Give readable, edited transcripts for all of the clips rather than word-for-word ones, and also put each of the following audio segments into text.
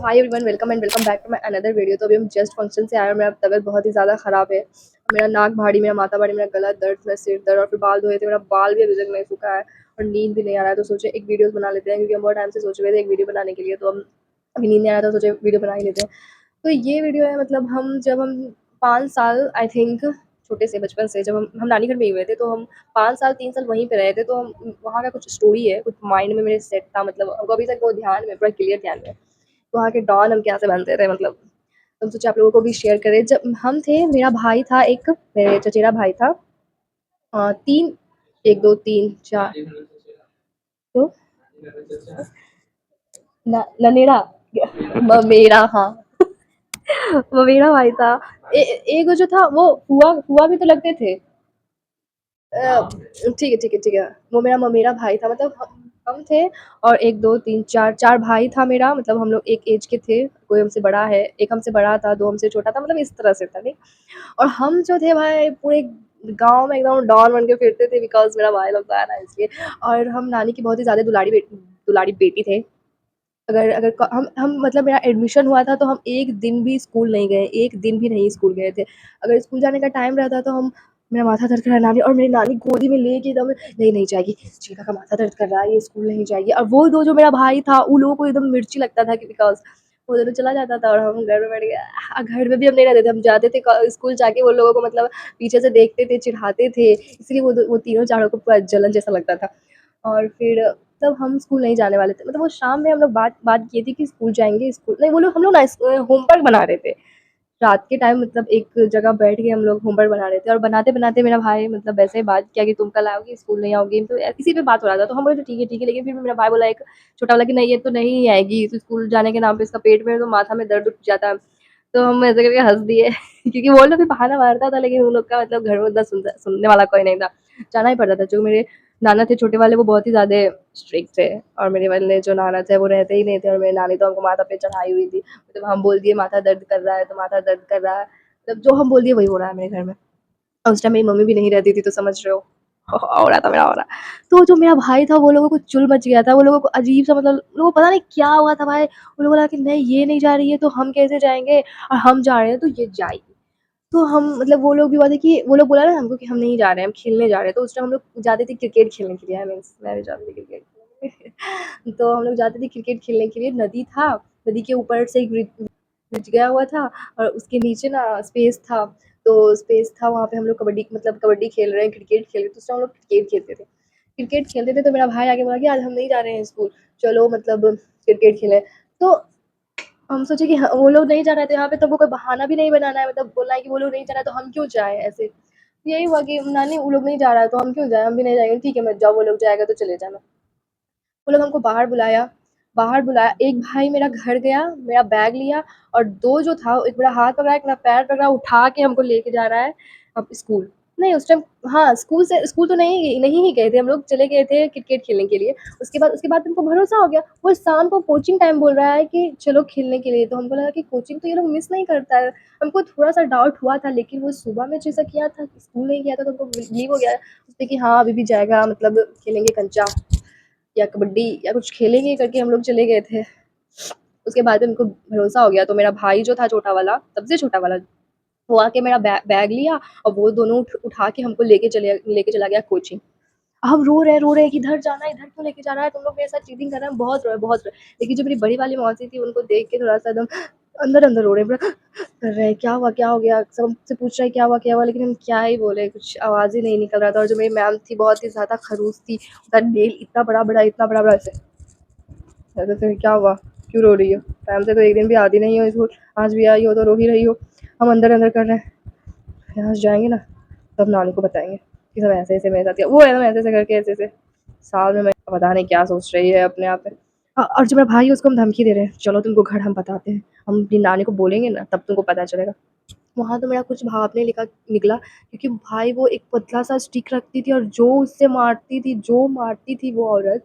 Hi everyone, welcome and welcome back to my another video. तो अभी हम just function से आए और मेरा तबीयत बहुत ही ज़्यादा ख़राब है। मेरा नाक भारी, मेरा माथा भारी, मेरा गला दर्द, मेरा सिर दर्द और फिर बाल धोए थे। मेरा बाल भी अभी तक नहीं सूखा है और नींद भी नहीं आ रहा है। तो सोचे एक वीडियोस बना लेते हैं, क्योंकि हम बहुत टाइम से सोच रहे थे एक वीडियो बनाने के लिए। तो हम अभी नींद नहीं आ रहा था, सोचे वीडियो बना ही लेते हैं। तो ये वीडियो है, मतलब हम 5 साल आई थिंक छोटे से बचपन से जब हम नानी घर में ही हुए थे, तो हम 5 साल 3 साल वहीं पे रहे थे। तो हम वहाँ का कुछ स्टोरी है, कुछ माइंड में मेरे सेट था, मतलब हमको अभी तक वो ध्यान में, पूरा क्लियर ध्यान में। वहाँ के डॉन हम कैसे बनते थे, मतलब हम सोचे आप लोगों को भी शेयर करें। जब हम थे, मेरा भाई था एक, मेरे चचेरा भाई था। 3, 1 2 3 4, तो ननेड़ा ममेरा, हाँ। ममेरा भाई था। एक जो था वो फुआ फुआ भी तो लगते थे। ठीक है, ठीक है, ठीक है। वो मेरा ममेरा भाई था, मतलब हम थे। और 1 2 3 4 4 भाई था मेरा, मतलब हम लोग एक एज के थे। कोई हमसे बड़ा है, एक हमसे बड़ा था, 2 हमसे छोटा था, मतलब इस तरह से था, नहीं। और हम जो थे भाई, पूरे गाँव में एकदम डॉन बन के फिरते थे, बिकॉज़ मेरा भाई लोग था ना, इसलिए। और हम नानी की बहुत ही ज़्यादा दुलारी बेटी थे। अगर अगर क हम मतलब मेरा एडमिशन हुआ था, तो हम 1 दिन भी स्कूल नहीं गए, 1 दिन भी नहीं स्कूल गए थे। अगर स्कूल जाने का टाइम रहता, तो हम, मेरा माथा दर्द कर रहा है, नानी, और मेरी नानी गोदी में लेके एकदम, नहीं, नहीं जाएगी, चीका का माथा दर्द कर रहा है, ये स्कूल नहीं जाएगी। और वो 2 जो मेरा भाई था, उन लोगों को एकदम मिर्ची लगता था, कि बिकॉज़ वो दोनों चला जाता था और हम घर में बैठ के, घर में भी हम नहीं रहते थे। हम जाते थे स्कूल, जाके वो लोगों को मतलब पीछे से देखते थे, चिढ़ाते थे, इसलिए वो तीनों चारों को पूरा जलन जैसा लगता था। और फिर तब हम स्कूल नहीं जाने वाले थे, मतलब वो शाम में हम लोग बात बात किए थे कि स्कूल जाएँगे, स्कूल नहीं, वो लोग, हम लोग ना होमवर्क बना रहे थे। रात के टाइम, मतलब एक जगह बैठ के हम लोग होमवर्क बना रहे थे, और बनाते-बनाते मेरा भाई मतलब वैसे ही बात किया कि तुम कल आओगी, स्कूल नहीं आओगी, तो इसी पे बात हो रहा था। तो हम बोले ठीक है, ठीक है, लेकिन फिर मेरा भाई बोला, एक छोटा वाला, कि नहीं, ये तो नहीं आएगी, तो स्कूल जाने के नाम पे इसका पेट में तो माथा में दर्द उठ जाता है। तो हम ऐसे करके हँस दिए क्योंकि वो लोग भी बहाना मारता था, लेकिन उन लोग का मतलब घर में उतना सुनने वाला कोई नहीं था। जाना ही पड़ता था, जो मेरे नाना थे छोटे वाले, वो बहुत ही ज़्यादा स्ट्रिक्ट थे। और मेरे वाले जो नाना थे, वो रहते ही नहीं थे, और मेरी नानी तो हमको माथा पे चढ़ाई हुई थी। मतलब हम बोल दिए माथा दर्द कर रहा है, तो माथा दर्द कर रहा है, मतलब जो हम बोल दिए वही हो रहा है मेरे घर में। और उस टाइम मेरी मम्मी भी नहीं रहती थी, तो समझ रहे हो, हो रहा था मेरा, हो रहा। तो जो मेरा भाई था, वो लोगों को चुल मच गया था, वो लोगों को अजीब सा, मतलब उन लोगों को पता नहीं क्या हुआ था भाई। उन लोगों को लगा कि नहीं, ये नहीं जा रही है तो हम कैसे जाएँगे, और हम जा रहे हैं तो ये जाएगी। तो हम, मतलब वो लोग भी बोले कि, वो लोग बोला ना हमको कि हम नहीं जा रहे हैं, हम खेलने जा रहे हैं। तो उस टाइम हम लोग जाते थे क्रिकेट खेलने के लिए, आई मीन्स मैं भी जाती थी क्रिकेट खेलने। तो हम लोग जाते थे क्रिकेट खेलने के लिए, नदी था, नदी के ऊपर से ब्रिज गया हुआ था, और उसके नीचे ना स्पेस था। तो स्पेस था, वहाँ पे हम लोग कबड्डी, मतलब कबड्डी खेल रहे हैं, क्रिकेट खेल रहे हैं, तो उस टाइम हम लोग क्रिकेट खेलते थे। क्रिकेट खेलते थे, तो मेरा भाई आके बोला कि आज हम नहीं जा रहे हैं स्कूल, चलो मतलब क्रिकेट खेलें। तो हम सोचे कि वो लोग नहीं जा रहे थे यहाँ पे, तो वो कोई बहाना भी नहीं बनाना है, मतलब बोलना है कि वो लोग नहीं जा रहा है तो हम क्यों जाएँ ऐसे। यही हुआ कि नानी, वो लोग नहीं जा रहा है तो हम क्यों जाएँ, हम भी नहीं जाएँगे, ठीक है मत जाओ, वो लोग जाएगा तो चले जाना। वो लोग हमको बाहर बुलाया, एक भाई मेरा घर गया, मेरा बैग लिया, और 2 जो था, एक मेरा हाथ पकड़ा, एक मेरा पैर पकड़ा, उठा के हमको लेके जा रहा है अब स्कूल। नहीं, उस टाइम, हाँ, स्कूल तो नहीं ही गए थे हम लोग, चले गए थे क्रिकेट खेलने के लिए। उसके बाद हमको भरोसा हो गया, वो शाम को कोचिंग टाइम बोल रहा है कि चलो खेलने के लिए, तो हमको लगा कि कोचिंग तो ये लोग मिस नहीं करता है। हमको थोड़ा-सा डाउट हुआ था, लेकिन वो सुबह में जैसा किया था, स्कूल नहीं गया था, तो हमको बिलीव हो गया उसपे कि हाँ, अभी भी जाएगा, मतलब खेलेंगे कंचा या कबड्डी या कुछ खेलेंगे करके हम लोग चले गए थे। उसके बाद में उनको भरोसा हो गया, तो मेरा भाई जो था छोटा वाला, सबसे छोटा वाला, वो आके मेरा बैग लिया, और वो दोनों उठा के हमको लेके चला गया कोचिंग। हम रो रहे हैं कि इधर जाना है, इधर क्यों लेके जा रहा है, तुम लोग मेरे साथ चीटिंग कर रहे हैं, बहुत रोए। लेकिन जो मेरी बड़ी वाली मौसी थी, उनको देख के थोड़ा-सा एकदम अंदर-अंदर रो रहे हैं, पूरा कर रहे हैं, क्या हुआ, क्या हो गया? सब हमसे पूछ रहे हैं क्या हुआ? लेकिन हम क्या ही बोले, कुछ आवाज़ ही नहीं निकल रहा था। और जो मेरी मैम थी, बहुत ही ज़्यादा खड़ूस थी, उसका नेल इतना बड़ा-बड़ा ऐसे, ऐसे क्या हुआ? क्यों रो रही हो? टाइम से तो एक दिन भी आती नहीं हो स्कूल, आज भी आई हो तो रो ही रही हो। हम अंदर-अंदर कर रहे हैं, यहाँ से जाएँगे ना, तब नानी को बताएँगे कि सब ऐसे-ऐसे मेरे साथ किया। वो एकदम ऐसे-ऐसे करके, ऐसे-ऐसे साल में, मैं पता नहीं क्या सोच रही है अपने आप में। और जो मेरा भाई है, उसको हम धमकी दे रहे हैं, चलो तुमको घर हम बताते हैं, हम अपनी नानी को बोलेंगे ना, तब तुमको पता चलेगा। वहाँ तो मेरा कुछ भाव नहीं निकला, क्योंकि भाई वो एक पतला-सा स्टिक रखती थी, और जो मारती थी वो औरत,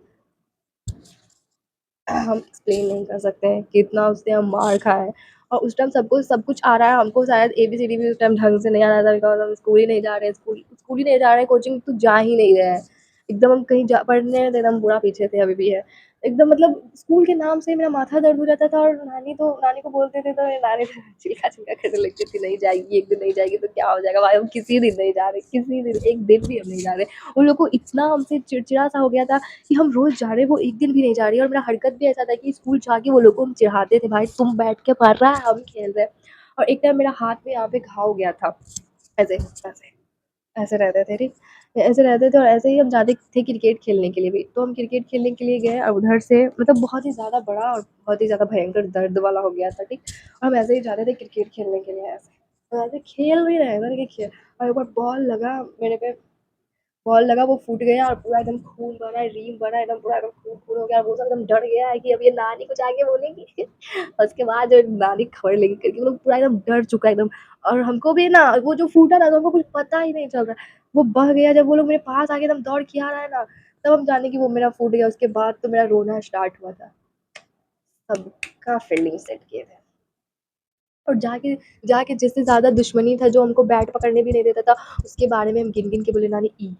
हम एक्सप्लेन नहीं कर सकते हैं कितना उससे हम मार खाए। और उस टाइम सबको सब कुछ आ रहा है, हमको शायद एबीसीडी भी उस टाइम ढंग से नहीं आ रहा था, बिकॉज़ हम स्कूल ही नहीं जा रहे हैं, स्कूल ही नहीं जा रहे हैं, कोचिंग तो जा ही नहीं रहे हैं। एकदम हम कहीं जा पढ़ने तो एकदम पूरा पीछे थे, अभी भी है। एकदम मतलब स्कूल के नाम से मेरा माथा दर्द हो जाता था और नानी को बोलते थे तो मेरी नानी तो चिल्का-चिल्का करने लगती थी, "नहीं जाएगी, एक दिन नहीं जाएगी तो क्या हो जाएगा भाई, हम किसी दिन नहीं जा रहे, किसी दिन, एक दिन भी हम नहीं जा रहे।" उन लोग को इतना हमसे चिड़चिड़ा-सा हो गया था कि हम रोज़ जा रहे हैं, वो एक दिन भी नहीं जा रही है और मेरा हरकत भी ऐसा था कि स्कूल जाके वो लोग को हम चिढ़ाते थे, "भाई तुम बैठ के पढ़ रहा है, हम खेल रहे हैं।" और एक टाइम मेरा हाथ में यहाँ पे घाव हो गया था, ऐसे, ऐसे। ऐसे रहते थे ठीक, ऐसे रहते थे और ऐसे ही हम जाते थे क्रिकेट खेलने के लिए भी। तो हम क्रिकेट खेलने के लिए गए और उधर से मतलब बहुत ही ज़्यादा बड़ा और बहुत ही ज़्यादा भयंकर दर्द वाला हो गया था, ठीक। और हम ऐसे ही जाते थे क्रिकेट खेलने के लिए ऐसे। तो ऐसे खेल भी रहे थे, देखिए खेल, और एक बार बॉल लगा मेरे पे, बॉल लगा वो फूट गया और पूरा एकदम खून बना, रीम बना, एकदम पूरा एकदम खून-खून हो गया और वो सब एकदम डर गया है कि अब ये नानी को जाके बोलेंगी। और उसके बाद जो नानी खबर लेंगी करके वो लोग पूरा एकदम डर चुका है एकदम। और हमको भी ना वो जो फूटा ना तो हमको कुछ पता ही नहीं चल रहा है। वो बह गया जब वो लोग मेरे पास आके एकदम दौड़ के आ रहा है ना, तब हम जाने कि वो मेरा फूट गया। उसके बाद तो मेरा रोना स्टार्ट हुआ था। सबका फीलिंग सेट किए थे। और जाके जाके जिससे ज़्यादा दुश्मनी था, जो हमको बैट पकड़ने भी नहीं देता था, उसके बारे में हम गिन-गिन के बोले, नानी ई,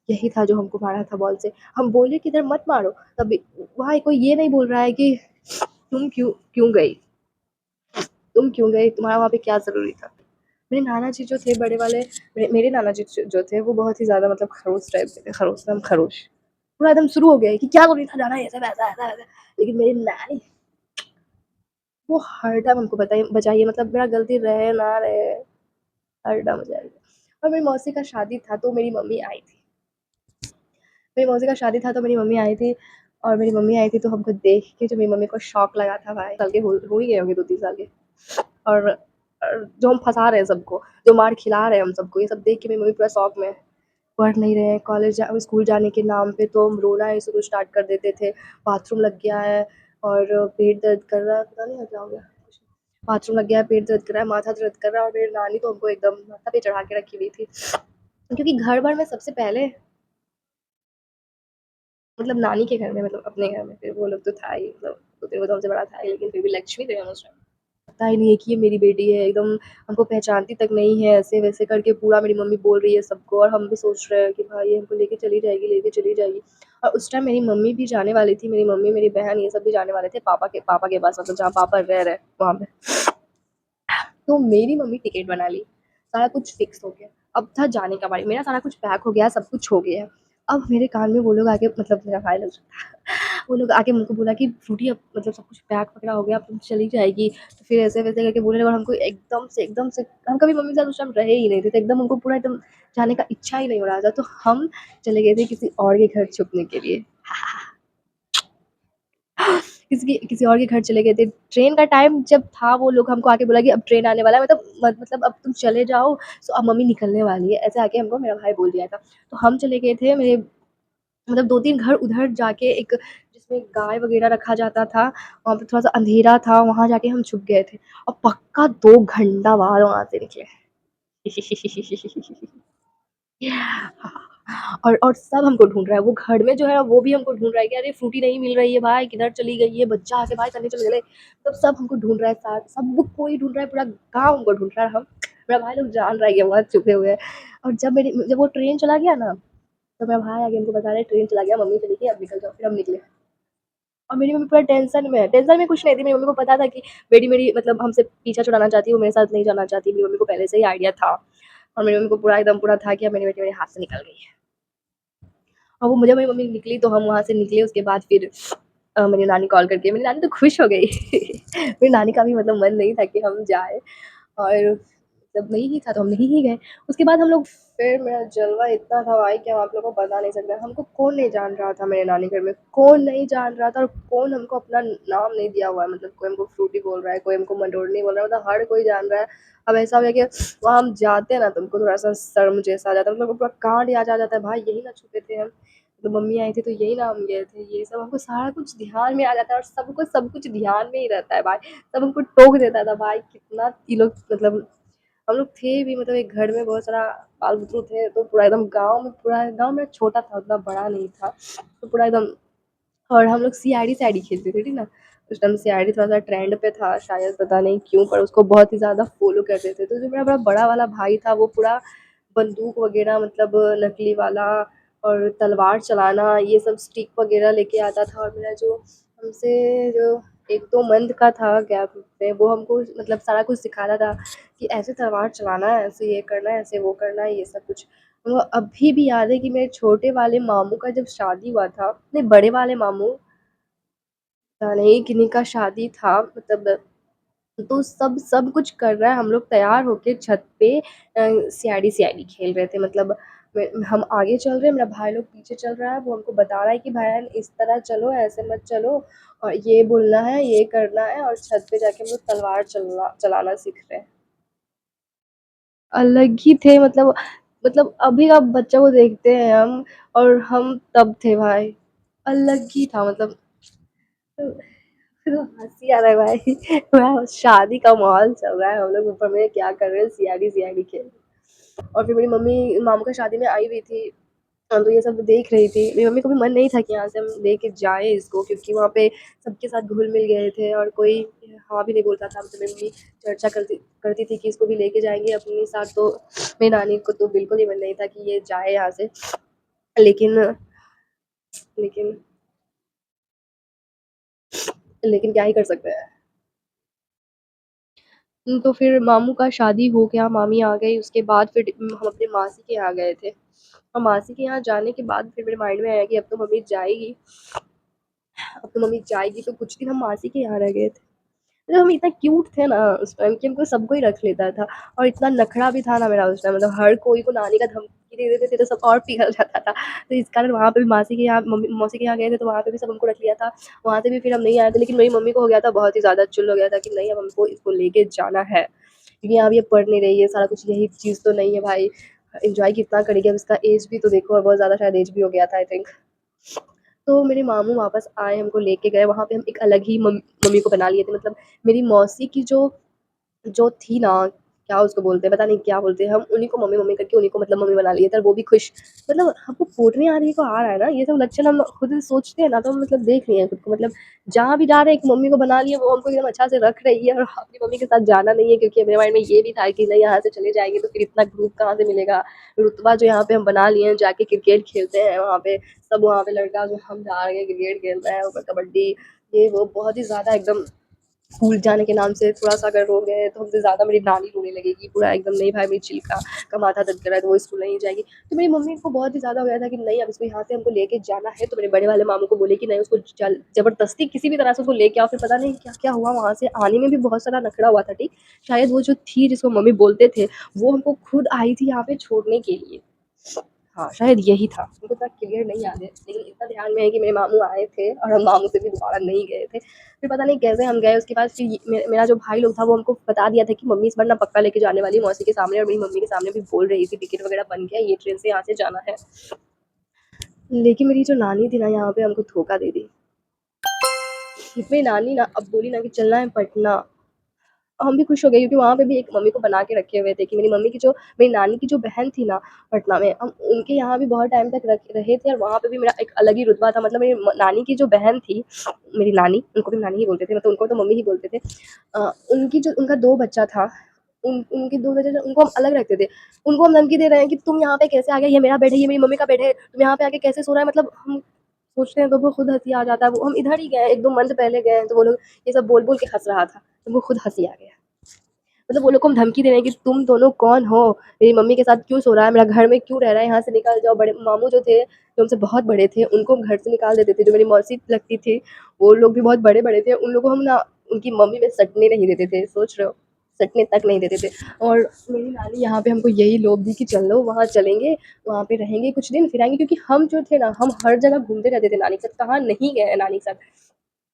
यही था जो हमको मारा था बॉल से। हम बोले कि इधर मत मारो, तब भी वहाँ कोई ये नहीं बोल रहा है कि तुम क्यों क्यों गई? तुम क्यों गई? तुम्हारा वहाँ पे क्या ज़रूरी था? मेरे नाना जी जो थे बड़े वाले, मेरे नाना जी जो थे वो बहुत ही ज़्यादा मतलब खड़ूस टाइप के थे, खड़ूस एकदम खड़ूस। पूरा एकदम शुरू हो गया है कि क्या ज़रूरी था जाना, ऐसा वैसा ऐसा वैसा। लेकिन मेरी नानी वो हर टाइम हमको बताइए बचाइए, मतलब मेरा गलती रहे ना रहे, हर टाइम बचाइए। और मेरी मौसी का शादी था तो मेरी मम्मी आई थी। मेरी मौसी का शादी था तो मेरी मम्मी आई थी, और मेरी मम्मी आई थी तो हमको देख के जो मेरी मम्मी को शॉक लगा था भाई, साल के हो ही गए होंगे 2-3 साल के। और जो हम फँसा रहे हैं सबको, जो मार खिला रहे हैं हम सबको, ये सब देख के मेरी मम्मी पूरा शॉक में। पढ़ नहीं रहे हैं, स्कूल जाने के नाम पे तो हम रोना ही शुरू स्टार्ट कर देते थे। बाथरूम लग गया है और पेट दर्द कर रहा है, पता नहीं क्या हो गया। बाथरूम लग गया है, पेट दर्द कर रहा है, माथा दर्द कर रहा है, और मेरी नानी तो हमको एकदम माथा पे चढ़ा के रखी हुई थी। क्योंकि घर भर में सबसे पहले मतलब नानी के घर में, मतलब अपने घर में, फिर वो लोग तो था ही, मतलब वो तो हमसे बड़ा था ही, लेकिन फिर भी लक्ष्मी थे हम उस टाइम। पता ही नहीं है कि ये मेरी बेटी है, एकदम हमको पहचानती तक नहीं है, ऐसे-वैसे करके पूरा मेरी मम्मी बोल रही है सबको, और हम भी सोच रहे हैं कि भाई ये हमको लेके चली जाएगी, लेके चली जाएगी। और उस टाइम मेरी मम्मी भी जाने वाली थी, मेरी मम्मी, मेरी बहन ये सब भी जाने वाले थे पापा के पास, मतलब जहाँ पापा रह रहे वहाँ पे। तो मेरी मम्मी टिकट बना ली, सारा कुछ फिक्स हो गया। अब था जाने का बारी, मेरा सारा कुछ पैक हो गया, सब कुछ हो गया है। अब मेरे कान में वो लोग आके, मतलब मेरा भाई लोग वो लोग आके मुझको बोला कि फ्रूटी अब मतलब सब कुछ पैक वगैरह हो गया, अब तुम चली जाएगी। तो फिर ऐसे-वैसे करके बोलने लगे और हमको एकदम से हम कभी मम्मी के साथ उस टाइम रहे ही नहीं थे, तो एकदम हमको पूरा एकदम जाने का इच्छा ही नहीं हो रहा था। तो हम चले गए थे किसी और के घर छुपने के लिए। किसी और के घर चले गए थे। ट्रेन का टाइम जब था, वो लोग हमको आके बोला कि अब ट्रेन आने वाला है, मतलब अब तुम चले जाओ, सो अब मम्मी निकलने वाली है। ऐसे आके हमको मेरा भाई बोल दिया था। तो हम चले गए थे, मेरे मतलब 2-3 घर उधर जाके, एक जिसमें गाय वग़ैरह रखा जाता था, वहाँ पे थोड़ा-सा अंधेरा था, वहाँ जाके हम छुप गए थे और पक्का 2 घंटा बाद वहाँ से निकले। और सब हमको ढूँढ रहा है, वो घर में जो है वो भी हमको ढूँढ रहा है कि अरे फ्रूटी नहीं मिल रही है भाई, किधर चली गई है? बच्चा आके भाई तन्ने चल गेले। तब सब हमको ढूँढ रहा है, सब कोई ढूँढ रहा है, पूरा गाँव हमको ढूँढ रहा है। हम मेरा भाई लोग जान रहा है कि हम वहाँ छुपे हुए हैं। और जब वो ट्रेन चला गया ना, तो मेरा भाई आके हमको बता रहा है ट्रेन चला गया, मम्मी चली गई, अब निकल जाओ। फिर हम निकले। और मेरी मम्मी पूरा टेंशन में है। टेंशन में कुछ नहीं थी, मेरी मम्मी को पता था कि बेटी मेरी मतलब हमसे पीछा छुड़ाना चाहती है, वो मेरे साथ नहीं जाना चाहती। मेरी मम्मी को पहले से ही आइडिया था, और मेरी मम्मी को पूरा एकदम पूरा था कि अब मेरी बेटी मेरे हाथ से निकल गई है। और वो मुझे मेरी मम्मी निकली तो हम वहाँ से निकले, उसके बाद फिर मेरी नानी कॉल करके, मेरी नानी तो खुश हो गई। मेरी नानी का भी मतलब मन नहीं था कि हम जाएँ, और जब नहीं ही था तो हम नहीं ही गए। उसके बाद हम लोग, फिर मेरा जलवा इतना था भाई कि हम आप लोगों को बता नहीं सकते। हमको कौन नहीं जान रहा था मेरे नानी घर में, कौन नहीं जान रहा था, और कौन हमको अपना नाम नहीं दिया हुआ है। मतलब कोई हमको फ्रूटी बोल रहा है, कोई हमको मंडोरनी बोल रहा है, मतलब हर कोई जान रहा है। अब ऐसा हो गया कि वहाँ हम जाते हैं ना तो हमको थोड़ा-सा शर्म जैसा आ जाता है, मतलब पूरा कांड याद आ जाता है, भाई यही ना छुपे थे हम। तो मम्मी आई थी तो यही ना हम गए थे, ये सब हमको सारा कुछ ध्यान में आ जाता है, और सबको सब कुछ ध्यान में ही रहता है भाई। सब हमको टोक देता था भाई, कितना ये लोग मतलब हम लोग थे भी, मतलब एक घर में बहुत सारा बाल-बुतरू थे, तो पूरा एकदम गाँव में छोटा था, उतना बड़ा नहीं था। तो पूरा एकदम, और हम लोग सीआईडी खेलते थे, ठीक ना? उस टाइम सीआईडी थोड़ा-सा ट्रेंड पे था शायद, पता नहीं क्यों, पर उसको बहुत ही ज़्यादा फ़ॉलो करते थे। तो जो मेरा बड़ा बड़ा वाला भाई था, वो पूरा बंदूक वग़ैरह, मतलब नकली वाला, और तलवार चलाना ये सब स्टिक वगैरह लेके आता था। और मेरा जो हमसे जो 1-2 मंथ का था गैप में, वो हमको मतलब सारा कुछ सिखाता था कि ऐसे तलवार चलाना है, ऐसे ये करना है, ऐसे वो करना है, ये सब कुछ। वो अभी भी याद है कि मेरे छोटे वाले मामू का जब शादी हुआ था, नहीं बड़े वाले मामू, पता नहीं किन्हीं का शादी था, मतलब तो सब कुछ कर रहा है, हम लोग तैयार होके छत पे सीआईडी सीआईडी खेल रहे थे। मतलब हम आगे चल रहे हैं, मेरा भाई लोग पीछे चल रहा है, वो हमको बता रहा है कि भाईजान इस तरह चलो, ऐसे मत चलो, और ये बोलना है, ये करना है, और छत पे जाके हम लोग तलवार चलाना सीख रहे हैं। अलग ही थे, मतलब अभी आप बच्चों को देखते हैं हम, और हम तब थे भाई, अलग ही था मतलब। तो हंसी आ रहा है भाई। वह शादी का माहौल चल रहा है, हम लोग ऊपर में क्या कर रहे हैं, सीआईडी सीआईडी खेल रहे हैं। और फिर मेरी मम्मी मामू का शादी में आई हुई थी। तो ये सब देख रही थी। मेरी मम्मी को भी मन नहीं था कि यहाँ से हम लेके जाएँ इसको, क्योंकि वहाँ पे सबके साथ घुल-मिल गए थे और कोई हाँ भी नहीं बोलता था। मतलब मेरी मम्मी चर्चा करती करती थी कि इसको भी लेके जाएँगे अपने साथ, तो मेरी नानी को तो बिल्कुल ही मन नहीं था कि ये जाए यहाँ से। लेकिन लेकिन लेकिन क्या ही कर सकते हैं। तो फिर मामू का शादी हो गया, मामी आ गई, उसके बाद फिर हम अपने मासी के यहाँ गए थे। और मासी के यहाँ जाने के बाद फिर मेरे माइंड में आया कि अब तो मम्मी जाएगी, अब तो मम्मी जाएगी, तो कुछ दिन हम मासी के यहाँ रह गए थे। मतलब हम इतना क्यूट थे ना उस टाइम कि हमको सब कोई रख लेता था। और इतना नखरा भी था ना मेरा उस टाइम, मतलब हर कोई को नानी का धमकी दे देते थे तो सब और पिघल जाता था। तो इस कारण वहाँ पे भी मासी के यहाँ मम्मी मौसी के यहाँ गए थे, तो वहाँ पे भी सब हमको रख लिया था। वहाँ से भी फिर हम नहीं आए थे, लेकिन मेरी मम्मी को हो गया था बहुत ही ज़्यादा चुल हो गया था कि नहीं, अब हमको इसको लेके जाना है, क्योंकि यहाँ अब ये पढ़ नहीं रही है, सारा कुछ यही चीज़ तो नहीं है भाई, एन्जॉय कितना करेगी, अब इसका एज भी तो देखो, और बहुत ज़्यादा शायद एज भी हो गया था आई थिंक। तो मेरे मामू वापस आए, हमको लेके गए, वहाँ पे हम एक अलग ही मम्मी को बना लिए थे। मतलब मेरी मौसी की जो जो थी ना, क्या उसको बोलते हैं, पता नहीं क्या बोलते हैं, हम उन्हीं को मम्मी-मम्मी करके उन्हीं को मतलब मम्मी बना लिए थे, और वो भी खुश। मतलब हमको बोलने आने को आ रहा है ना, ये सब लक्षण हम खुद से सोचते हैं ना, तो हम मतलब देख लिए हैं खुद को, मतलब जहाँ भी जा रहे हैं एक मम्मी को बना लिए, वो हमको एकदम अच्छा से रख रही है, और अपनी मम्मी के साथ जाना नहीं है, क्योंकि मेरे माइंड में ये भी था कि नहीं, यहाँ से चले जाएँगे तो फिर इतना ग्रुप कहाँ से मिलेगा। रुतबा जो यहाँ पे हम बना लिए हैं, जाके क्रिकेट खेलते हैं वहाँ पे, सब वहाँ पे लड़का जो हम जा रहे हैं क्रिकेट खेल रहे हैं, ऊपर कबड्डी, ये वो बहुत ही ज़्यादा एकदम। स्कूल जाने के नाम से थोड़ा-सा अगर रो गए तो हमसे ज़्यादा मेरी नानी रोने लगेगी, पूरा एकदम नहीं भाई मेरी चिल का माथा दर्द कर रहा है, तो वो स्कूल नहीं जाएगी। तो मेरी मम्मी को बहुत ही ज़्यादा हो गया था कि नहीं, अब इसको यहाँ से हमको लेके जाना है, तो मेरे बड़े वाले मामू को बोले कि नहीं, उसको चल ज़बरदस्ती किसी भी तरह से उसको लेके आओ। फिर पता नहीं क्या-क्या हुआ, वहाँ से आने में भी बहुत सारा नखरा हुआ था, ठीक। शायद वो जो थी जिसको मम्मी बोलते थे, वो हमको खुद आई थी यहाँ पे छोड़ने के लिए। हाँ, शायद यही था। मुझे इतना क्लियर नहीं याद है, लेकिन इतना ध्यान में है कि मेरे मामू आए थे और हम मामू से भी दोबारा नहीं गए थे। फिर पता नहीं कैसे हम गए, उसके बाद फिर ये मेरा जो भाई लोग था वो हमको बता दिया था कि मम्मी इस बार ना पक्का लेके जाने वाली है, मौसी के सामने और मेरी मम्मी के सामने भी बोल रही थी, टिकट वगैरह बन गया, ये ट्रेन से यहाँ से जाना है। लेकिन मेरी जो नानी थी ना, यहाँ पे हमको धोखा दे दी। मेरी नानी ना अब बोली ना कि चलना है पटना। हम भी खुश हो गए, क्योंकि वहाँ पे भी एक मम्मी को बना के रखे हुए थे कि मेरी नानी की जो बहन थी ना पटना में, हम उनके यहाँ भी बहुत टाइम तक रहे थे, और वहाँ पे भी मेरा एक अलग ही रुतबा था। मतलब मेरी नानी की जो बहन थी, मेरी नानी, उनको भी नानी ही बोलते थे, मतलब उनको तो मम्मी ही बोलते थे। उनकी जो उनका 2 बच्चा था, उनके 2 बच्चे थे, उनको हम अलग रखते थे। उनको हम धमकी दे रहे हैं कि तुम यहाँ पे कैसे आ गए, ये मेरा बेड है, ये मेरी मम्मी का बेड है, तुम यहाँ पे आके कैसे सो रहा है। मतलब हम सोचते हैं तो वो खुद हँसी आ जाता है। वो हम इधर ही गए, 1-2 मंथ पहले गए हैं, तो वो लोग ये सब बोल-बोल के हँस रहा था, तो वो खुद हँसी आ गया। मतलब वो लोग को हम धमकी दे रहे हैं कि तुम दोनों कौन हो? मेरी मम्मी के साथ क्यों सो रहा है? मेरा घर में क्यों रह रहा है? यहाँ से निकल जाओ। बड़े मामू जो थे, जो हमसे बहुत बड़े थे, उनको हम घर से निकाल देते थे। जो मेरी मौसी लगती थी, वो लोग भी बहुत बड़े-बड़े थे। उन लोगों को हम ना उनकी मम्मी में सटने नहीं देते थे, सोच रहे हो? सटने तक नहीं देते थे। और मेरी नानी यहाँ पे हमको यही लोभ दी कि चलो वहाँ चलेंगे, वहाँ पे रहेंगे कुछ दिन, फिर आएँगे, क्योंकि हम जो थे ना, हम हर जगह घूमते रहते थे नानी के साथ। कहाँ नहीं गए हैं नानी के साथ।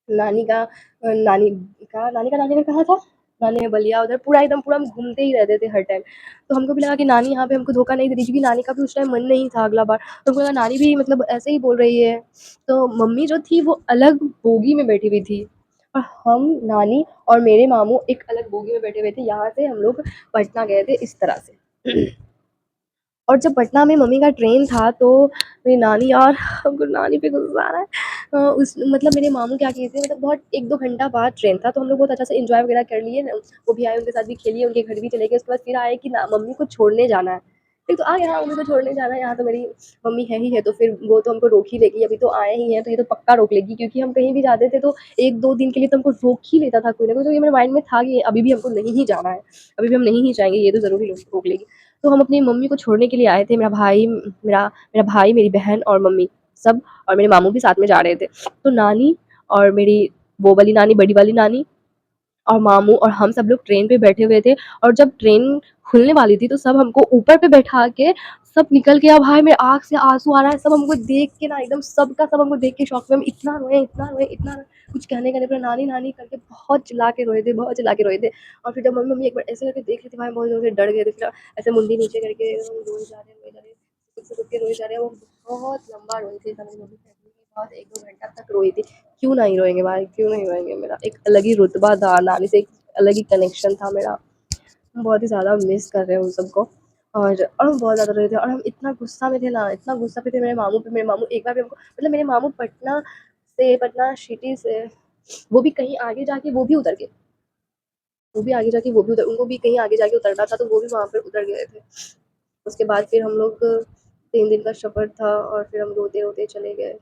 नानी का नानी ने कहा था, नानी ने बलिया, उधर पूरा एकदम पूरा हम घूमते ही रहते थे हर टाइम। तो हमको भी लगा कि नानी यहाँ पे हमको धोखा नहीं दे रही, क्योंकि नानी का भी उस टाइम मन नहीं था अगला बार। तो हमको लगा नानी भी मतलब ऐसे ही बोल रही है। तो मम्मी जो थी वो अलग बोगी में बैठी हुई थी, और हम, नानी और मेरे मामू एक अलग बोगी में बैठे हुए थे। यहाँ से हम लोग पटना गए थे इस तरह से। और जब पटना में मम्मी का ट्रेन था, तो मेरी नानी, और हमको नानी पे गुस्सा आ रहा है। उस मतलब मेरे मामू क्या किए थे, मतलब बहुत 1-2 घंटा बाद ट्रेन था, तो हम लोग बहुत अच्छा से एन्जॉय वगैरह कर लिए न। वो भी आए, उनके साथ भी खेलिए, उनके घर भी चले गए। उसके बाद फिर आए कि ना मम्मी को छोड़ने जाना है। एक तो आ गया, मम्मी को छोड़ने जाना है, यहाँ तो मेरी मम्मी है ही है, तो फिर वो तो हमको रोक ही लेगी, अभी तो आए ही हैं तो ये तो पक्का रोक लेगी, क्योंकि हम कहीं भी जाते थे तो 1-2 दिन के लिए तो हमको रोक ही लेता था कोई ना कोई, तो ये मेरे माइंड में था कि अभी भी हमको नहीं ही जाना है, अभी भी हम नहीं ही जाएँगे, ये तो ज़रूर ही रोक लेगी। तो हम अपनी मम्मी को छोड़ने के लिए आए थे, मेरा भाई, मेरी बहन और मम्मी सब, और मेरे मामू भी साथ में जा रहे थे। तो नानी और मेरी वो वाली नानी, बड़ी वाली नानी और मामू और हम सब लोग ट्रेन पे बैठे हुए थे, और जब ट्रेन खुलने वाली थी तो सब हमको ऊपर पे बैठा के सब निकल गया भाई, मेरे आँख से आँसू आ रहा है, सब हमको देख के ना एकदम सबका सब हमको देख के शॉक में, हम इतना रोए, इतना रोए, इतना रोए, कुछ कहने का नहीं, पूरा नानी नानी करके बहुत चिल्ला के रोए थे, बहुत चिल्ला के रोए थे। और फिर जब मम्मी मम्मी एक बार ऐसे करके देख रही थी भाई, बहुत जोर से डर गए थे, फिर ऐसे मुंडी नीचे करके रोए जा रहे, रोए जा रहे, रुक के रोए जा रहे, वो बहुत लंबा रोई थी, तब मेरी मम्मी फैमिली के साथ 1-2 घंटा तक रोई थी। क्यों नहीं रोएँगे भाई, क्यों नहीं रोएँगे, मेरा एक अलग ही रुतबा था, नानी से एक अलग ही कनेक्शन था मेरा। हम बहुत ही ज़्यादा मिस कर रहे हैं उन सबको, और हम बहुत ज़्यादा रोए थे, और हम इतना गुस्सा में थे ना, इतना गुस्सा पे थे मेरे मामू पे, मेरे मामू एक बार भी हमको, मतलब मेरे मामू पटना सिटी से वो भी कहीं आगे जाके वो भी उतर गए, वो भी आगे जाके वो भी उतर उनको भी कहीं आगे जाके उतरना था, तो वो भी वहाँ पे उतर गए थे। उसके बाद फिर हम लोग 3 दिन का सफ़र था, और फिर हम रोते-रोते चले गए,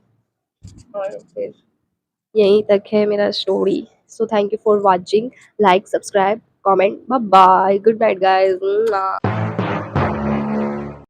और फिर यहीं तक है मेरा story. So thank you for watching, like, subscribe, comment, bye bye, good night guys.